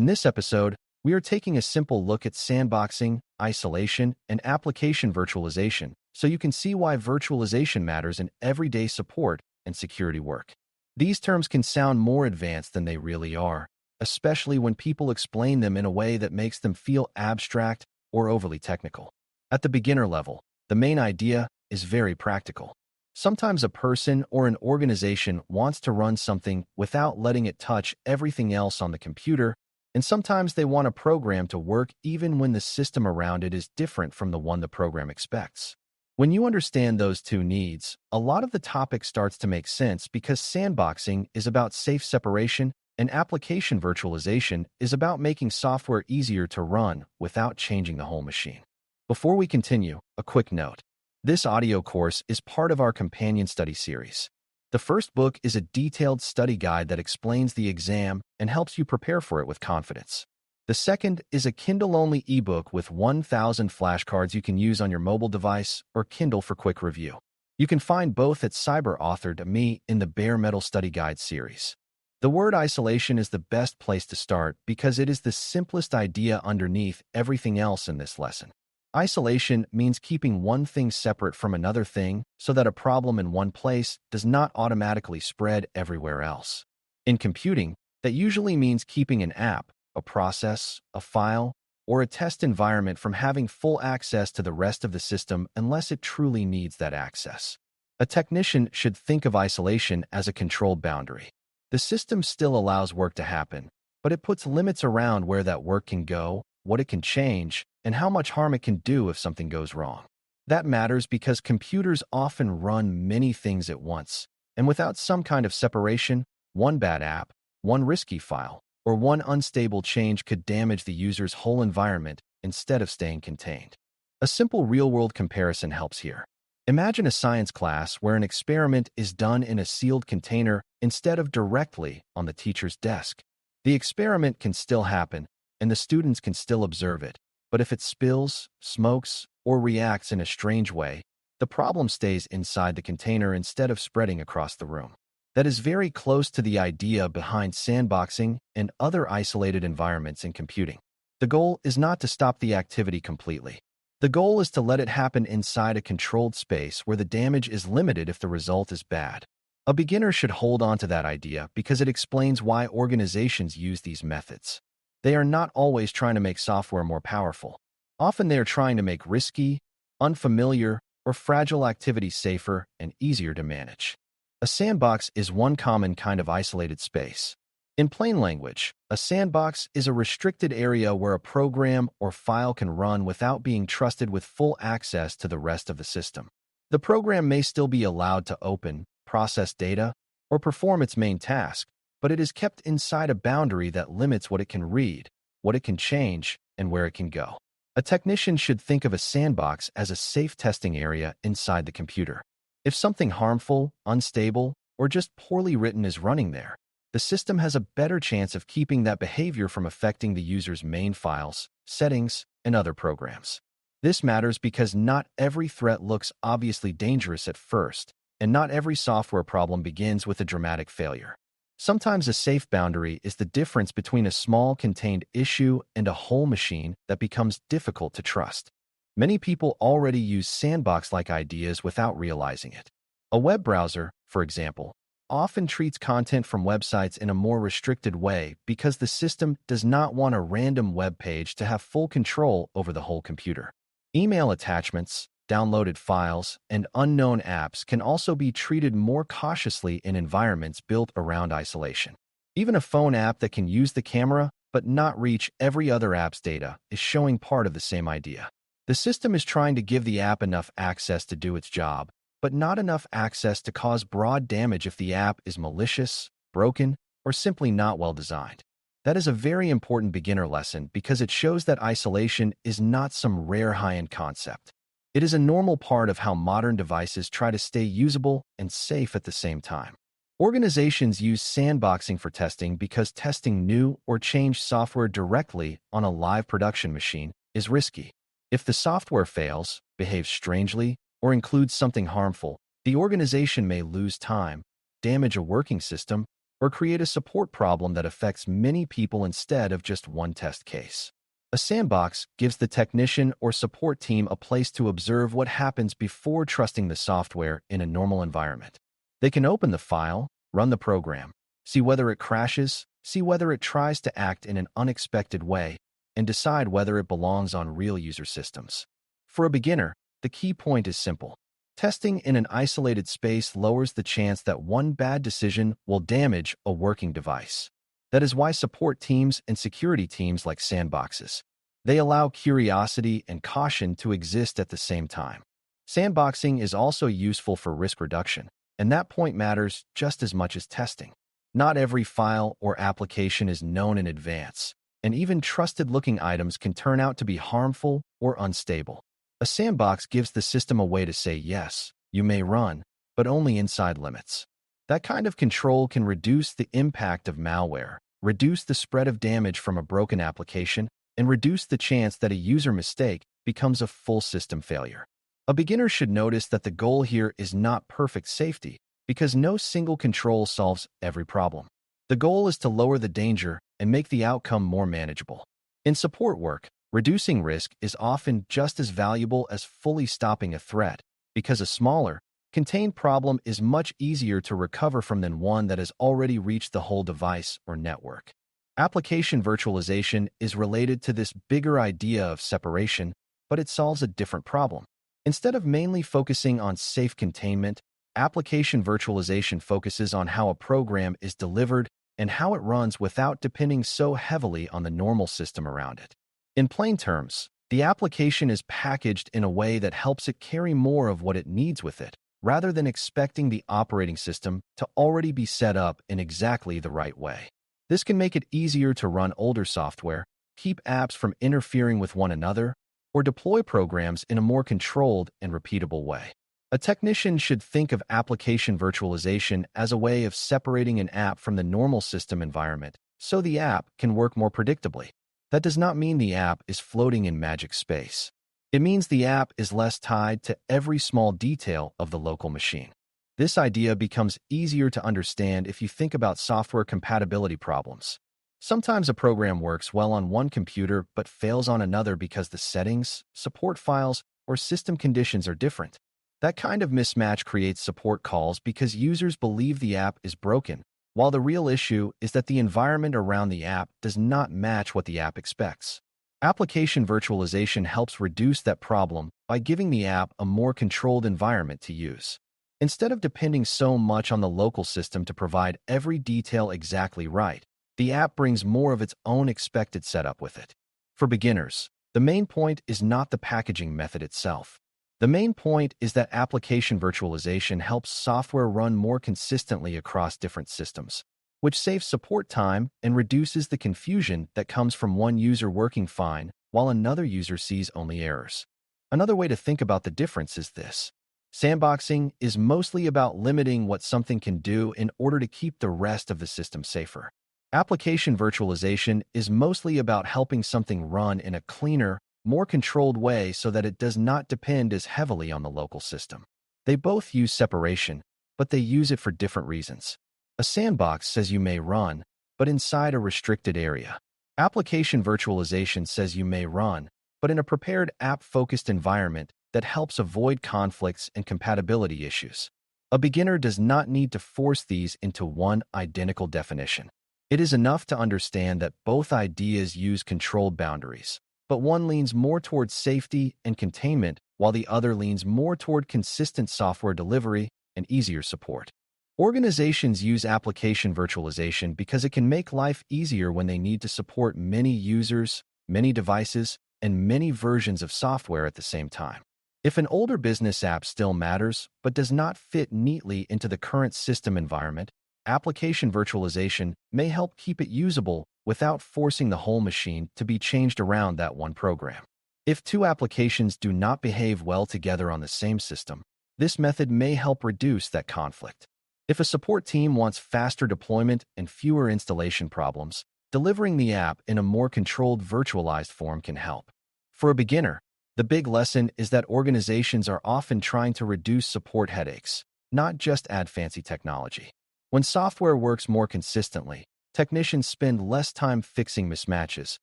In this episode, we are taking a simple look at sandboxing, isolation, and application virtualization, so you can see why virtualization matters in everyday support and security work. These terms can sound more advanced than they really are, especially when people explain them in a way that makes them feel abstract or overly technical. At the beginner level, the main idea is very practical. Sometimes a person or an organization wants to run something without letting it touch everything else on the computer, and sometimes they want a program to work even when the system around it is different from the one the program expects. When you understand those two needs, a lot of the topic starts to make sense because sandboxing is about safe separation and application virtualization is about making software easier to run without changing the whole machine. Before we continue, a quick note. This audio course is part of our companion study series. The first book is a detailed study guide that explains the exam and helps you prepare for it with confidence. The second is a Kindle-only ebook with 1,000 flashcards you can use on your mobile device or Kindle for quick review. You can find both at Cyber.Me in the Bare Metal Study Guide series. The word isolation is the best place to start because it is the simplest idea underneath everything else in this lesson. Isolation means keeping one thing separate from another thing so that a problem in one place does not automatically spread everywhere else. In computing, that usually means keeping an app, a process, a file, or a test environment from having full access to the rest of the system unless it truly needs that access. A technician should think of isolation as a controlled boundary. The system still allows work to happen, but it puts limits around where that work can go, what it can change, and how much harm it can do if something goes wrong. That matters because computers often run many things at once, and without some kind of separation, one bad app, one risky file, or one unstable change could damage the user's whole environment instead of staying contained. A simple real-world comparison helps here. Imagine a science class where an experiment is done in a sealed container instead of directly on the teacher's desk. The experiment can still happen, and the students can still observe it, but if it spills, smokes, or reacts in a strange way, the problem stays inside the container instead of spreading across the room. That is very close to the idea behind sandboxing and other isolated environments in computing. The goal is not to stop the activity completely. The goal is to let it happen inside a controlled space where the damage is limited if the result is bad. A beginner should hold on to that idea because it explains why organizations use these methods. They are not always trying to make software more powerful. Often they are trying to make risky, unfamiliar, or fragile activities safer and easier to manage. A sandbox is one common kind of isolated space. In plain language, a sandbox is a restricted area where a program or file can run without being trusted with full access to the rest of the system. The program may still be allowed to open, process data, or perform its main task, but it is kept inside a boundary that limits what it can read, what it can change, and where it can go. A technician should think of a sandbox as a safe testing area inside the computer. If something harmful, unstable, or just poorly written is running there, the system has a better chance of keeping that behavior from affecting the user's main files, settings, and other programs. This matters because not every threat looks obviously dangerous at first, and not every software problem begins with a dramatic failure. Sometimes a safe boundary is the difference between a small contained issue and a whole machine that becomes difficult to trust. Many people already use sandbox-like ideas without realizing it. A web browser, for example, often treats content from websites in a more restricted way because the system does not want a random web page to have full control over the whole computer. Email attachments, downloaded files, and unknown apps can also be treated more cautiously in environments built around isolation. Even a phone app that can use the camera but not reach every other app's data is showing part of the same idea. The system is trying to give the app enough access to do its job, but not enough access to cause broad damage if the app is malicious, broken, or simply not well designed. That is a very important beginner lesson because it shows that isolation is not some rare high-end concept. It is a normal part of how modern devices try to stay usable and safe at the same time. Organizations use sandboxing for testing because testing new or changed software directly on a live production machine is risky. If the software fails, behaves strangely, or includes something harmful, the organization may lose time, damage a working system, or create a support problem that affects many people instead of just one test case. A sandbox gives the technician or support team a place to observe what happens before trusting the software in a normal environment. They can open the file, run the program, see whether it crashes, see whether it tries to act in an unexpected way, and decide whether it belongs on real user systems. For a beginner, the key point is simple. Testing in an isolated space lowers the chance that one bad decision will damage a working device. That is why support teams and security teams like sandboxes. They allow curiosity and caution to exist at the same time. Sandboxing is also useful for risk reduction, and that point matters just as much as testing. Not every file or application is known in advance, and even trusted-looking items can turn out to be harmful or unstable. A sandbox gives the system a way to say, yes, you may run, but only inside limits. That kind of control can reduce the impact of malware, reduce the spread of damage from a broken application, and reduce the chance that a user mistake becomes a full system failure. A beginner should notice that the goal here is not perfect safety, because no single control solves every problem. The goal is to lower the danger and make the outcome more manageable. In support work, reducing risk is often just as valuable as fully stopping a threat, because a smaller, contained problem is much easier to recover from than one that has already reached the whole device or network. Application virtualization is related to this bigger idea of separation, but it solves a different problem. Instead of mainly focusing on safe containment, application virtualization focuses on how a program is delivered and how it runs without depending so heavily on the normal system around it. In plain terms, the application is packaged in a way that helps it carry more of what it needs with it, rather than expecting the operating system to already be set up in exactly the right way. This can make it easier to run older software, keep apps from interfering with one another, or deploy programs in a more controlled and repeatable way. A technician should think of application virtualization as a way of separating an app from the normal system environment so the app can work more predictably. That does not mean the app is floating in magic space. It means the app is less tied to every small detail of the local machine. This idea becomes easier to understand if you think about software compatibility problems. Sometimes a program works well on one computer but fails on another because the settings, support files, or system conditions are different. That kind of mismatch creates support calls because users believe the app is broken, while the real issue is that the environment around the app does not match what the app expects. Application virtualization helps reduce that problem by giving the app a more controlled environment to use. Instead of depending so much on the local system to provide every detail exactly right, the app brings more of its own expected setup with it. For beginners, the main point is not the packaging method itself. The main point is that application virtualization helps software run more consistently across different systems, which saves support time and reduces the confusion that comes from one user working fine while another user sees only errors. Another way to think about the difference is this. Sandboxing is mostly about limiting what something can do in order to keep the rest of the system safer. Application virtualization is mostly about helping something run in a cleaner, more controlled way so that it does not depend as heavily on the local system. They both use separation, but they use it for different reasons. A sandbox says you may run, but inside a restricted area. Application virtualization says you may run, but in a prepared app-focused environment that helps avoid conflicts and compatibility issues. A beginner does not need to force these into one identical definition. It is enough to understand that both ideas use controlled boundaries, but one leans more toward safety and containment while the other leans more toward consistent software delivery and easier support. Organizations use application virtualization because it can make life easier when they need to support many users, many devices, and many versions of software at the same time. If an older business app still matters but does not fit neatly into the current system environment, application virtualization may help keep it usable without forcing the whole machine to be changed around that one program. If two applications do not behave well together on the same system, this method may help reduce that conflict. If a support team wants faster deployment and fewer installation problems, delivering the app in a more controlled virtualized form can help. For a beginner, the big lesson is that organizations are often trying to reduce support headaches, not just add fancy technology. When software works more consistently, technicians spend less time fixing mismatches,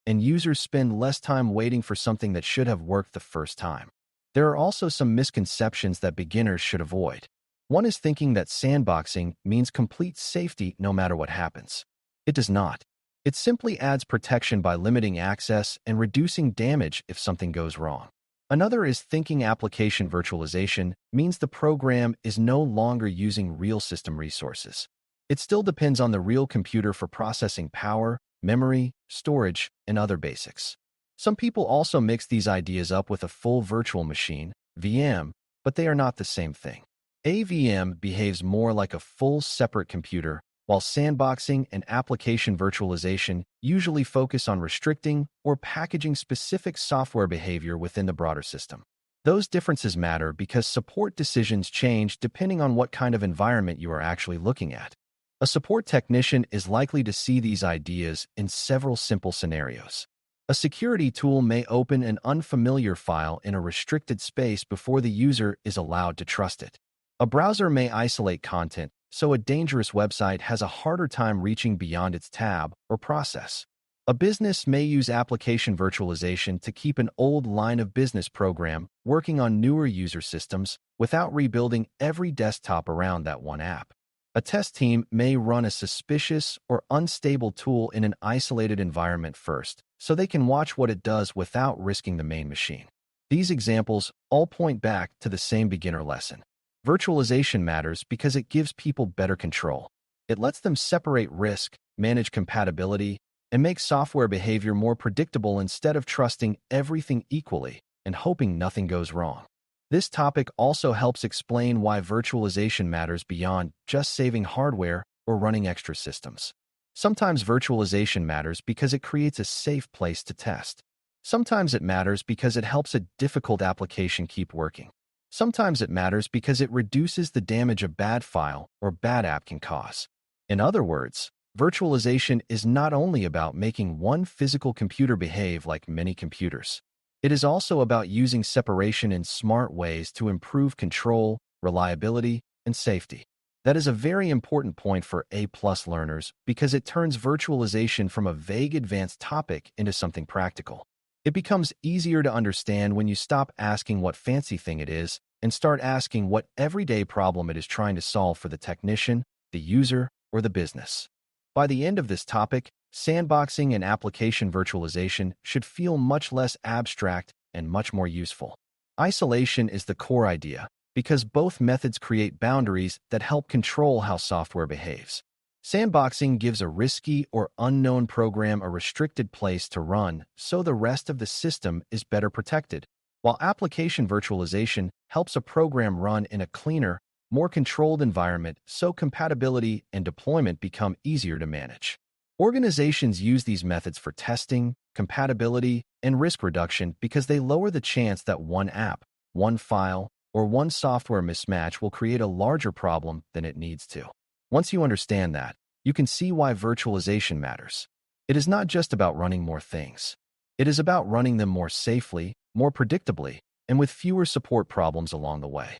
and users spend less time waiting for something that should have worked the first time. There are also some misconceptions that beginners should avoid. One is thinking that sandboxing means complete safety no matter what happens. It does not. It simply adds protection by limiting access and reducing damage if something goes wrong. Another is thinking application virtualization means the program is no longer using real system resources. It still depends on the real computer for processing power, memory, storage, and other basics. Some people also mix these ideas up with a full virtual machine, VM, but they are not the same thing. A VM behaves more like a full separate computer, while sandboxing and application virtualization usually focus on restricting or packaging specific software behavior within the broader system. Those differences matter because support decisions change depending on what kind of environment you are actually looking at. A support technician is likely to see these ideas in several simple scenarios. A security tool may open an unfamiliar file in a restricted space before the user is allowed to trust it. A browser may isolate content, so a dangerous website has a harder time reaching beyond its tab or process. A business may use application virtualization to keep an old line of business program working on newer user systems without rebuilding every desktop around that one app. A test team may run a suspicious or unstable tool in an isolated environment first, so they can watch what it does without risking the main machine. These examples all point back to the same beginner lesson. Virtualization matters because it gives people better control. It lets them separate risk, manage compatibility, and make software behavior more predictable instead of trusting everything equally and hoping nothing goes wrong. This topic also helps explain why virtualization matters beyond just saving hardware or running extra systems. Sometimes virtualization matters because it creates a safe place to test. Sometimes it matters because it helps a difficult application keep working. Sometimes it matters because it reduces the damage a bad file or bad app can cause. In other words, virtualization is not only about making one physical computer behave like many computers. It is also about using separation in smart ways to improve control, reliability, and safety. That is a very important point for A+ learners because it turns virtualization from a vague advanced topic into something practical. It becomes easier to understand when you stop asking what fancy thing it is and start asking what everyday problem it is trying to solve for the technician, the user, or the business. By the end of this topic, sandboxing and application virtualization should feel much less abstract and much more useful. Isolation is the core idea because both methods create boundaries that help control how software behaves. Sandboxing gives a risky or unknown program a restricted place to run so the rest of the system is better protected, while application virtualization helps a program run in a cleaner, more controlled environment so compatibility and deployment become easier to manage. Organizations use these methods for testing, compatibility, and risk reduction because they lower the chance that one app, one file, or one software mismatch will create a larger problem than it needs to. Once you understand that, you can see why virtualization matters. It is not just about running more things. It is about running them more safely, more predictably, and with fewer support problems along the way.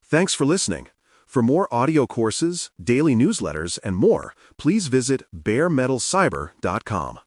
Thanks for listening. For more audio courses, daily newsletters, and more, please visit BareMetalCyber.com.